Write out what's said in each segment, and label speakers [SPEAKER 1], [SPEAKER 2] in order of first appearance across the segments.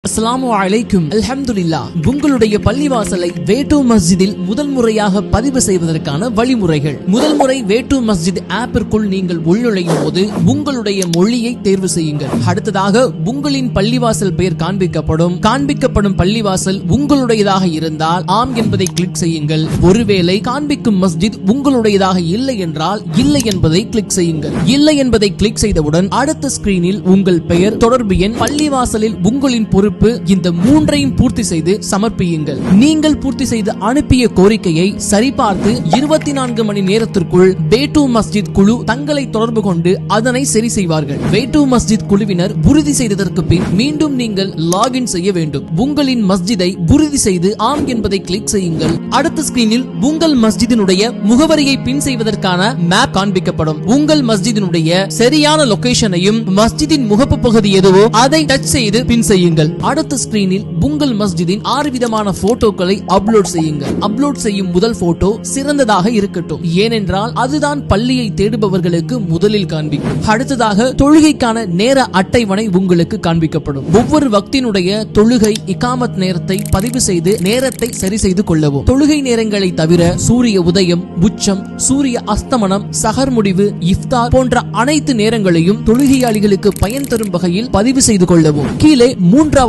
[SPEAKER 1] அஸ்ஸலாமு அலைக்கும். அல்ஹம்துலில்லாஹ். உங்களுடைய பள்ளிவாசலை வேட்டு மஸ்ஜிதில் முதல் முறையாக பதிவு செய்வதற்கான வழிமுறைகள். முதல் முறை வேட்டு மஸ்ஜித் ஆப்பிற்குள் நீங்கள் உள்நுழையும் போது உங்களுடைய மொழியை தேர்வு செய்யுங்கள். அடுத்ததாக உங்களின் பள்ளிவாசல் பெயர் காண்பிக்கப்படும் பள்ளிவாசல் உங்களுடையதாக இருந்தால் ஆம் என்பதை கிளிக் செய்யுங்கள். ஒருவேளை காண்பிக்கும் மஸ்ஜித் உங்களுடையதாக இல்லை என்றால் இல்லை என்பதை கிளிக் செய்யுங்கள். இல்லை என்பதை கிளிக் செய்தவுடன் அடுத்த ஸ்கிரீனில் உங்கள் பெயர், தொடர்பு எண், பள்ளிவாசலில் உங்களின் பொறுப்பு, இந்த மூன்றையும் பூர்த்தி செய்து சமர்ப்பியுங்கள். நீங்கள் பூர்த்தி செய்து அனுப்பிய கோரிக்கையை சரிபார்த்து 24 மணி நேரத்திற்குள் வேட்டு மஸ்ஜித் குழு தங்களை தொடர்பு கொண்டு அதனை சரி செய்வார்கள். வேட்டு மஸ்ஜித் குழுவினர் உறுதி செய்ததற்கு பின் மீண்டும் நீங்கள் லாகின் செய்ய வேண்டும். உங்களின் மஸ்ஜிதை உறுதி செய்து ஆம் என்பதை கிளிக் செய்யுங்கள். அடுத்த ஸ்கிரீனில் உங்கள் மஸ்ஜிதினுடைய முகவரியை பின் செய்வதற்கான மேப் காண்பிக்கப்படும். உங்கள் மஸ்ஜிதினுடைய சரியான லொகேஷனையும் மஸ்ஜிதின் முகப்பு பகுதி எதுவோ அதை டச் செய்து பின் செய்யுங்கள். அடுத்த ஸ்கிரீனில் உங்கள் மஸ்ஜிதின் 6 விதமான போட்டோக்களை அப்லோட் செய்யுங்கள். அப்லோட் செய்யும் முதல் போட்டோ சிறந்ததாக இருக்கட்டும், ஏனென்றால் அதுதான் பள்ளியை தேடுபவர்களுக்கு முதலில் காண்பிக்கும். அடுத்ததாக தொழுகைக்கான நேர அட்டைவணை உங்களுக்கு காண்பிக்கப்படும். ஒவ்வொரு வக்தினுடைய தொழுகை இகாமத் நேரத்தை பதிவு செய்து நேரத்தை சரி செய்து கொள்ளவும். தொழுகை நேரங்களை தவிர சூரிய உதயம், உச்சம், சூரிய அஸ்தமனம், சஹர் முடிவு, இஃப்தார் போன்ற அனைத்து நேரங்களையும் தொழுகையாளிகளுக்கு பயன் தரும் வகையில் பதிவு செய்து கொள்ளவும். கீழே மூன்றாவதாக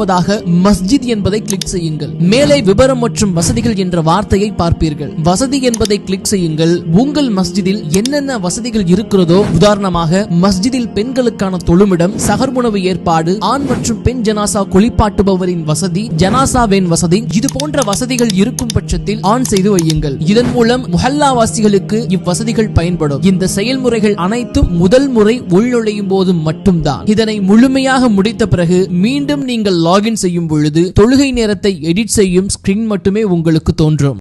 [SPEAKER 1] மஸ்ஜித் என்பதை கிளிக் செய்யுங்கள். மேலே விபரம் மற்றும் வசதிகள் என்ற வார்த்தையை பார்ப்பீர்கள். வசதி என்பதை கிளிக் செய்யுங்கள். உங்கள் மஸ்ஜிதில் என்னென்ன வசதிகள் இருக்கிறதோ, உதாரணமாக மஸ்ஜிதில் பெண்களுக்கான தொழுமிடம், சஹர் உணவு ஏற்பாடு, ஆண் மற்றும் பெண் ஜனாசா குளிப்பாட்டுபவரின் வசதி, ஜனாசா வேன் வசதி, இது போன்ற வசதிகள் இருக்கும் பட்சத்தில் ஆன் செய்து வையுங்கள். இதன் மூலம் முஹல்லாவாசிகளுக்கு இவ்வசதிகள் பயன்படும். இந்த செயல்முறைகள் அனைத்தும் முதல் முறை உள்நுழையும் போது மட்டும்தான். இதனை முழுமையாக முடித்த பிறகு மீண்டும் நீங்கள் லாகின் செய்யும் பொழுது தொழுகை நேரத்தை எடிட் செய்யும் ஸ்கிரீன் மட்டுமே உங்களுக்கு தோன்றும்.